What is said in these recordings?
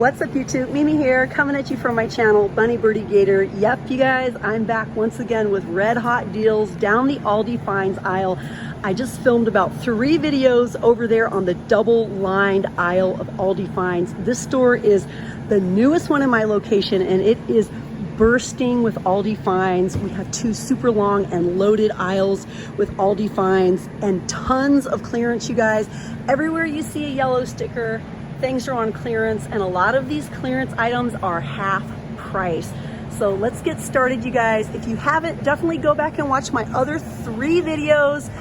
What's up YouTube? Mimi here, coming at you from my channel, Bunny Birdy Gator. Yep, you guys, I'm back once again with red hot deals down the Aldi finds aisle. I just filmed about 3 videos over there on the double lined aisle of Aldi finds. This store is the newest one in my location and it is bursting with Aldi finds. We have 2 super long and loaded aisles with Aldi finds and tons of clearance, you guys. Everywhere you see a yellow sticker, things are on clearance, and a lot of these clearance items are half price. So let's get started, you guys. If you haven't, definitely go back and watch my other 3 videos.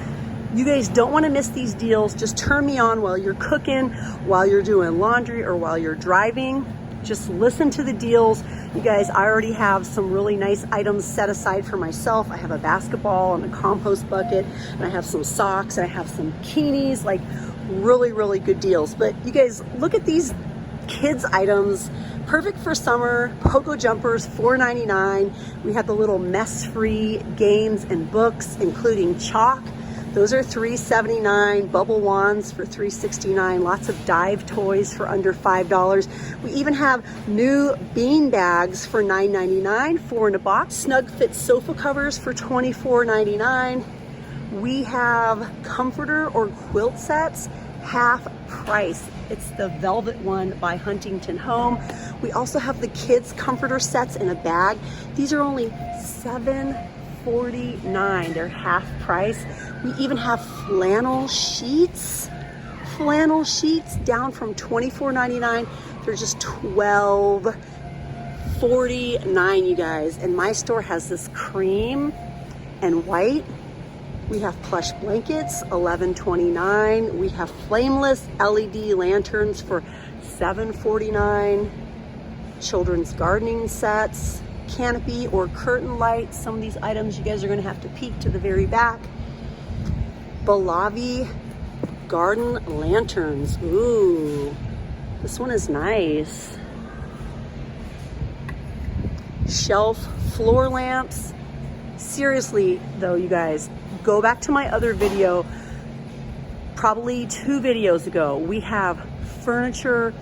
You guys don't want to miss these deals. Just turn me on while you're cooking, while you're doing laundry, or while you're driving. Just listen to the deals. You guys, I already have some really nice items set aside for myself. I have a basketball and a compost bucket, and I have some socks, and I have some bikinis, like really good deals. But you guys, look at these kids items, perfect for summer. Pogo jumpers, $4.99. We have the little mess-free games and books, including chalk. Those are $3.79. Bubble wands for $3.69. Lots of dive toys for under $5. We even have new bean bags for $9.99, 4 in a box. Snug fit sofa covers for $24.99. We have comforter or quilt sets, half price. It's the velvet one by Huntington Home. We also have the kids comforter sets in a bag. These are only $7.49. They're half price. We even have flannel sheets down from $24.99. They're just $12.49, you guys. And my store has this cream and white. We have plush blankets, $11.29. We have flameless LED lanterns for $7.49. Children's gardening sets, canopy or curtain lights. Some of these items you guys are gonna have to peek to the very back. Balavi garden lanterns. Ooh, this one is nice. Shelf floor lamps. Seriously though, you guys, go back to my other video, probably 2 videos ago. We have furniture,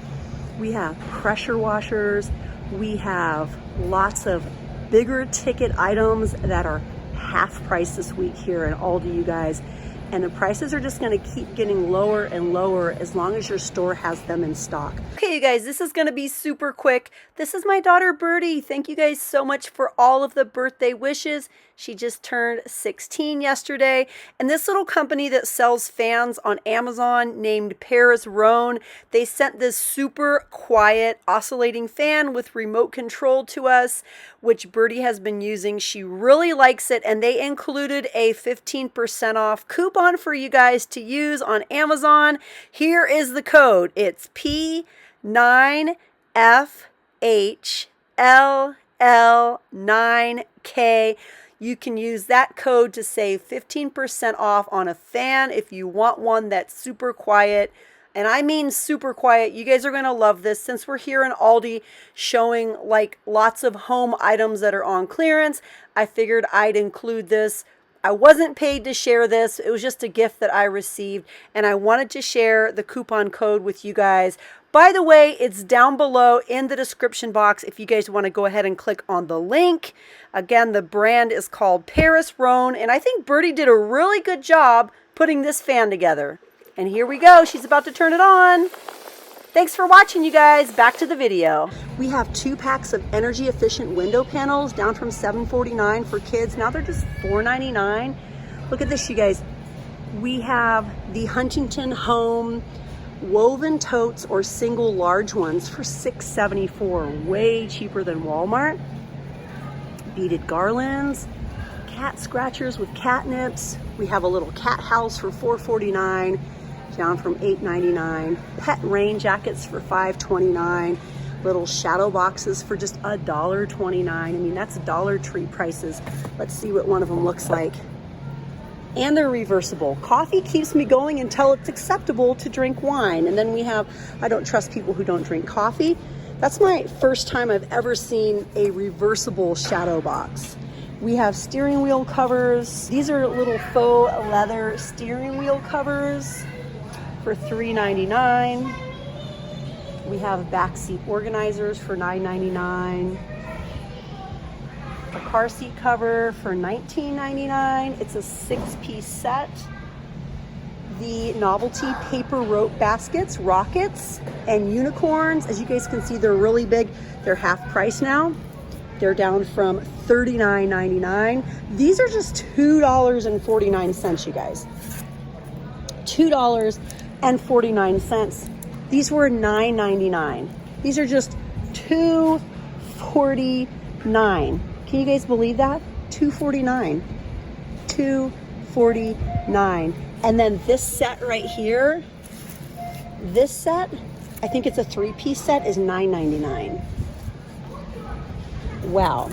we have pressure washers, we have lots of bigger ticket items that are half price this week here at Aldi, you guys. And the prices are just gonna keep getting lower and lower as long as your store has them in stock. Okay, you guys, this is gonna be super quick. This is my daughter, Birdy. Thank you guys so much for all of the birthday wishes. She just turned 16 yesterday. And this little company that sells fans on Amazon named Paris Rhone, they sent this super quiet oscillating fan with remote control to us, which Birdy has been using. She really likes it, and they included a 15% off coupon for you guys to use on Amazon. Here is the code. It's P9FHLL9K. You can use that code to save 15% off on a fan if you want one that's super quiet. And I mean super quiet. You guys are going to love this. Since we're here in Aldi showing like lots of home items that are on clearance, I figured I'd include this. I wasn't paid to share this. It was just a gift that I received, and I wanted to share the coupon code with you guys. By the way, it's down below in the description box if you guys want to go ahead and click on the link. Again, the brand is called Paris Rhone, and I think Birdy did a really good job putting this fan together. And here we go. She's about to turn it on. Thanks for watching, you guys. Back to the video. We have 2 packs of energy efficient window panels down from $7.49 for kids. Now they're just $4.99. Look at this, you guys. We have the Huntington Home woven totes or single large ones for $6.74. Way cheaper than Walmart. Beaded garlands, cat scratchers with catnips. We have a little cat house for $4.49. down from $8.99. Pet rain jackets for $5.29. Little shadow boxes for just $1.29. I mean, that's Dollar Tree prices. Let's see what one of them looks like. And they're reversible. Coffee keeps me going until it's acceptable to drink wine. And then we have, I don't trust people who don't drink coffee. That's my first time I've ever seen a reversible shadow box. We have steering wheel covers. These are little faux leather steering wheel covers for $3.99. We have backseat organizers for $9.99. A car seat cover for $19.99. It's a 6-piece set. The novelty paper rope baskets, rockets, and unicorns. As you guys can see, they're really big. They're half price now. They're down from $39.99. These are just $2.49, you guys. $2.49. These were $9.99. These are just $2.49. Can you guys believe that? $2.49. $2.49. And then this set right here, this set, I think it's a 3-piece set, is $9.99. Wow.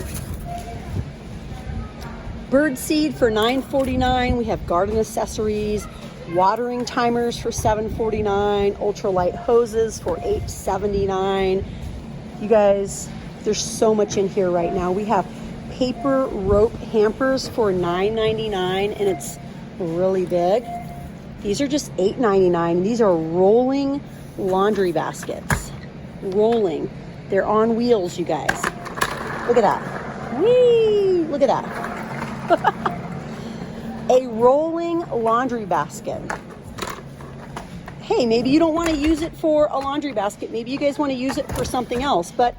Bird seed for $9.49. We have garden accessories, watering timers for $7.49, ultralight hoses for $8.79. You guys, there's so much in here right now. We have paper rope hampers for $9.99, and it's really big. These are just $8.99. These are rolling laundry baskets. Rolling. They're on wheels, you guys. Look at that. Whee! Look at that. A rolling laundry basket. Hey, maybe you don't want to use it for a laundry basket. Maybe you guys want to use it for something else, but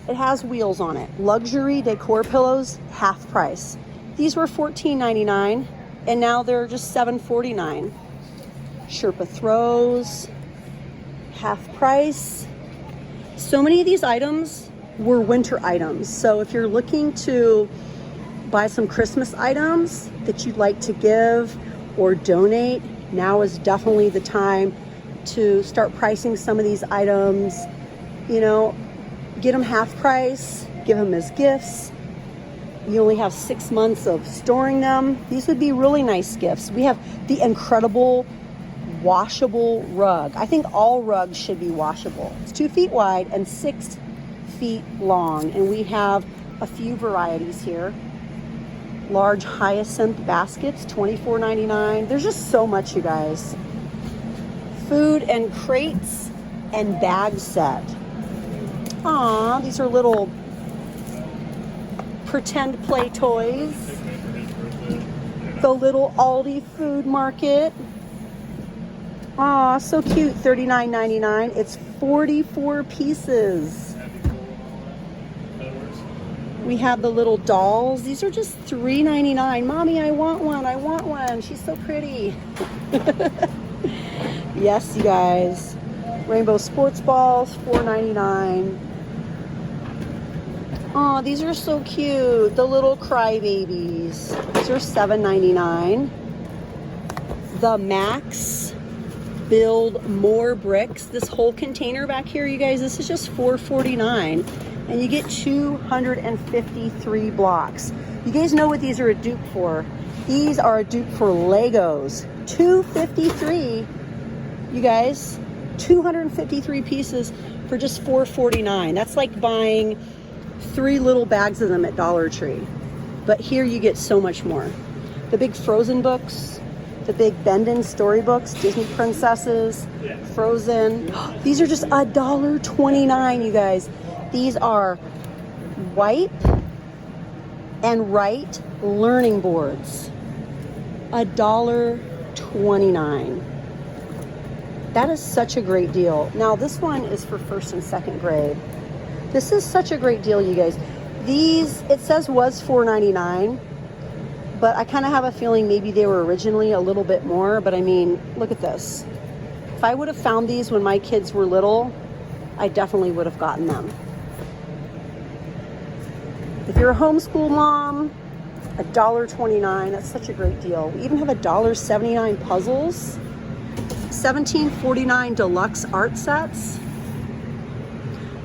it has wheels on it. Luxury decor pillows, half price. These were $14.99, and now they're just $7.49. Sherpa throws, half price. So many of these items were winter items. So if you're looking to buy some Christmas items that you'd like to give or donate, now is definitely the time to start pricing some of these items. You know, get them half price, give them as gifts. You only have 6 months of storing them. These would be really nice gifts. We have the incredible washable rug. I think all rugs should be washable. It's 2 feet wide and 6 feet long, and we have a few varieties here. Large hyacinth baskets, $24.99. There's just so much, you guys. Food and crates and bag set. Aw, these are little pretend play toys. The little Aldi food market. Aw, so cute, $39.99. It's 44 pieces. We have the little dolls. These are just $3.99. Mommy, I want one. I want one. She's so pretty. Yes, you guys. Rainbow sports balls, $4.99. Oh, these are so cute. The little crybabies. These are $7.99. The Max Build More Bricks. This whole container back here, you guys, this is just $4.49. And you get 253 blocks. You guys know what these are a dupe for. These are a dupe for Legos. 253, you guys, 253 pieces for just $4.49. That's like buying 3 little bags of them at Dollar Tree. But here you get so much more. The big Frozen books, the big Bendin storybooks, Disney princesses, Frozen. These are just $1.29, you guys. These are wipe and write learning boards. $1.29. That is such a great deal. Now this one is for 1st and 2nd grade. This is such a great deal, you guys. These, it says was $4.99, but I kind of have a feeling maybe they were originally a little bit more. But I mean, look at this. If I would have found these when my kids were little, I definitely would have gotten them. If you're a homeschool mom, $1.29, that's such a great deal. We even have $1.79 puzzles, $17.49 deluxe art sets.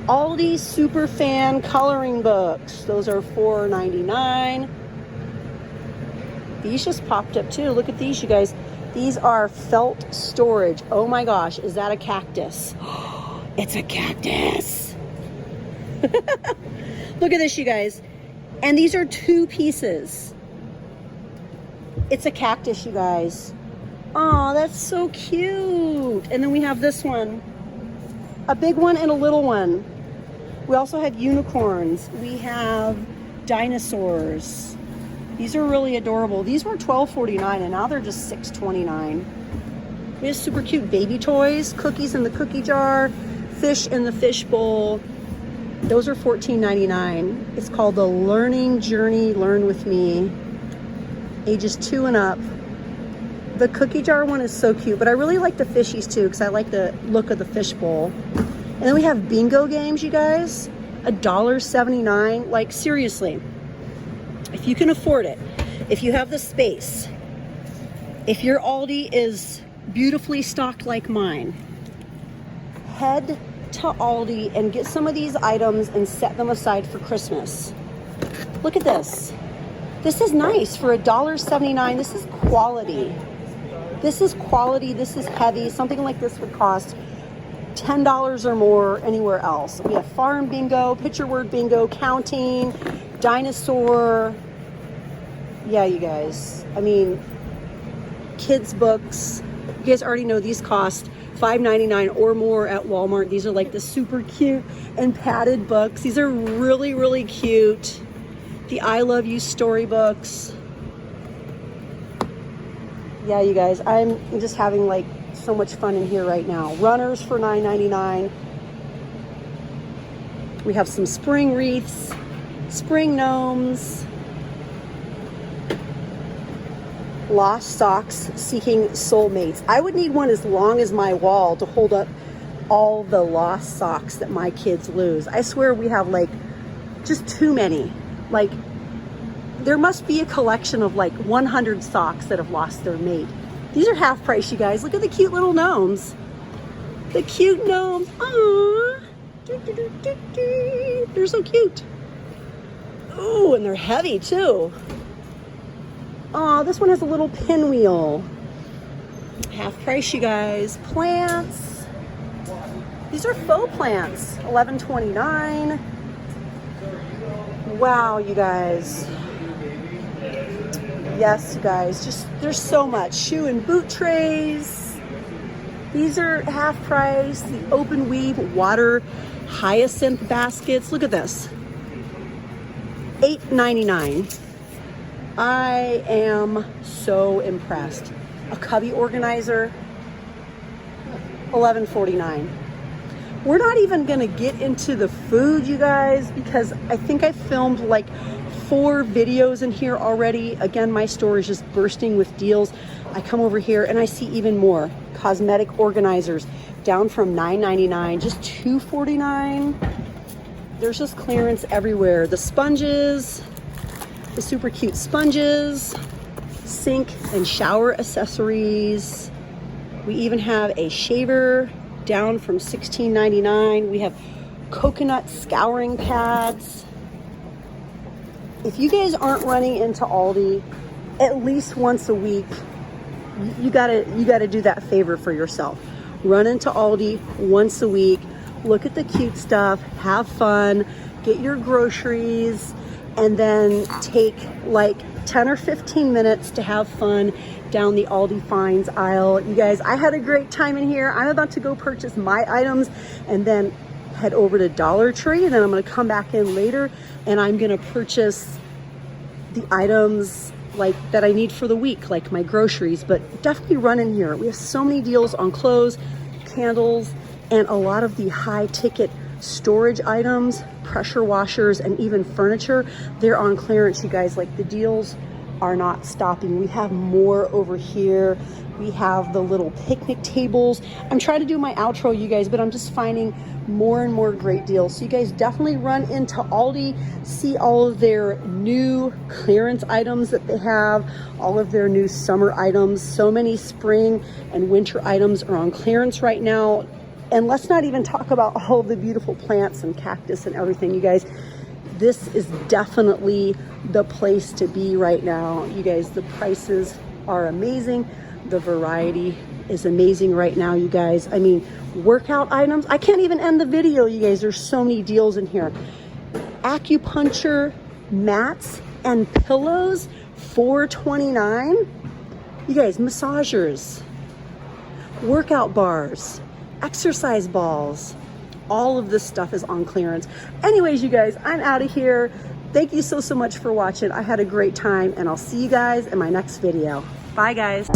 Aldi super fan coloring books, those are $4.99. These just popped up too. Look at these, you guys. These are felt storage. Oh my gosh, is that a cactus? It's a cactus. Look at this, you guys. And these are 2 pieces. It's a cactus, you guys. Oh, that's so cute. And then we have this one, A big one and a little one. We also have unicorns. We have dinosaurs. These are really adorable. These were $12.49 and now they're just $6.29. We have super cute baby toys, cookies in the cookie jar, fish in the fish bowl. Those are $14.99. It's called the Learning Journey, Learn With Me, ages 2 and up. The cookie jar one is so cute, but I really like the fishies too because I like the look of the fish bowl. And then we have bingo games, you guys, $1.79. Like seriously, if you can afford it, if you have the space, if your Aldi is beautifully stocked like mine, head to Aldi and get some of these items and set them aside for Christmas. Look at this. This is nice for $1.79. This is quality. This is quality. This is heavy. Something like this would cost $10 or more anywhere else. We have farm bingo, picture word bingo, counting, dinosaur. Yeah, you guys. I mean, kids' books. You guys already know these cost $5.99 or more at Walmart. These are like the super cute and padded books. These are really, really cute. The I Love You storybooks. Yeah, you guys, I'm just having like so much fun in here right now. Runners for $9.99. We have some spring wreaths, spring gnomes, lost socks seeking soulmates. I would need one as long as my wall to hold up all the lost socks that my kids lose. I swear we have like just too many. Like there must be a collection of like 100 socks that have lost their mate. These are half price, you guys. Look at the cute little gnomes. The cute gnomes. Aww. They're so cute. Ooh, and they're heavy too. Oh, this one has a little pinwheel. Half price, you guys. Plants. These are faux plants. $11.29. Wow, you guys. Yes, you guys. Just there's so much. Shoe and boot trays. These are half price. The open weave water hyacinth baskets. Look at this. $8.99. I am so impressed. A cubby organizer, $11.49. We're not even gonna get into the food, you guys, because I think I filmed like 4 videos in here already. Again, my store is just bursting with deals. I come over here and I see even more. Cosmetic organizers down from $9.99, just $2.49. There's just clearance everywhere. The sponges, the super cute sponges, sink and shower accessories. We even have a shaver down from $16.99. We have coconut scouring pads. If you guys aren't running into Aldi at least once a week, you gotta do that favor for yourself. Run into Aldi once a week, look at the cute stuff, have fun, get your groceries, and then take like 10 or 15 minutes to have fun down the Aldi Finds aisle. You guys, I had a great time in here. I'm about to go purchase my items and then head over to Dollar Tree, and then I'm gonna come back in later and I'm gonna purchase the items like that I need for the week, like my groceries. But definitely run in here. We have so many deals on clothes, candles, and a lot of the high ticket storage items, pressure washers, and even furniture. They're on clearance, you guys. Like the deals are not stopping. We have more over here. We have the little picnic tables. I'm trying to do my outro, you guys, but I'm just finding more and more great deals. So you guys definitely run into Aldi, see all of their new clearance items that they have, all of their new summer items. So many spring and winter items are on clearance right now. And let's not even talk about all of the beautiful plants and cactus and everything, you guys. This is definitely the place to be right now. You guys, the prices are amazing. The variety is amazing right now, you guys. I mean, workout items. I can't even end the video, you guys. There's so many deals in here. Acupuncture mats and pillows, $4.29. You guys, massagers, workout bars, exercise balls, All of this stuff is on clearance. Anyways, you guys, I'm out of here. Thank you so much for watching. I had a great time, and I'll see you guys in my next video. Bye, guys.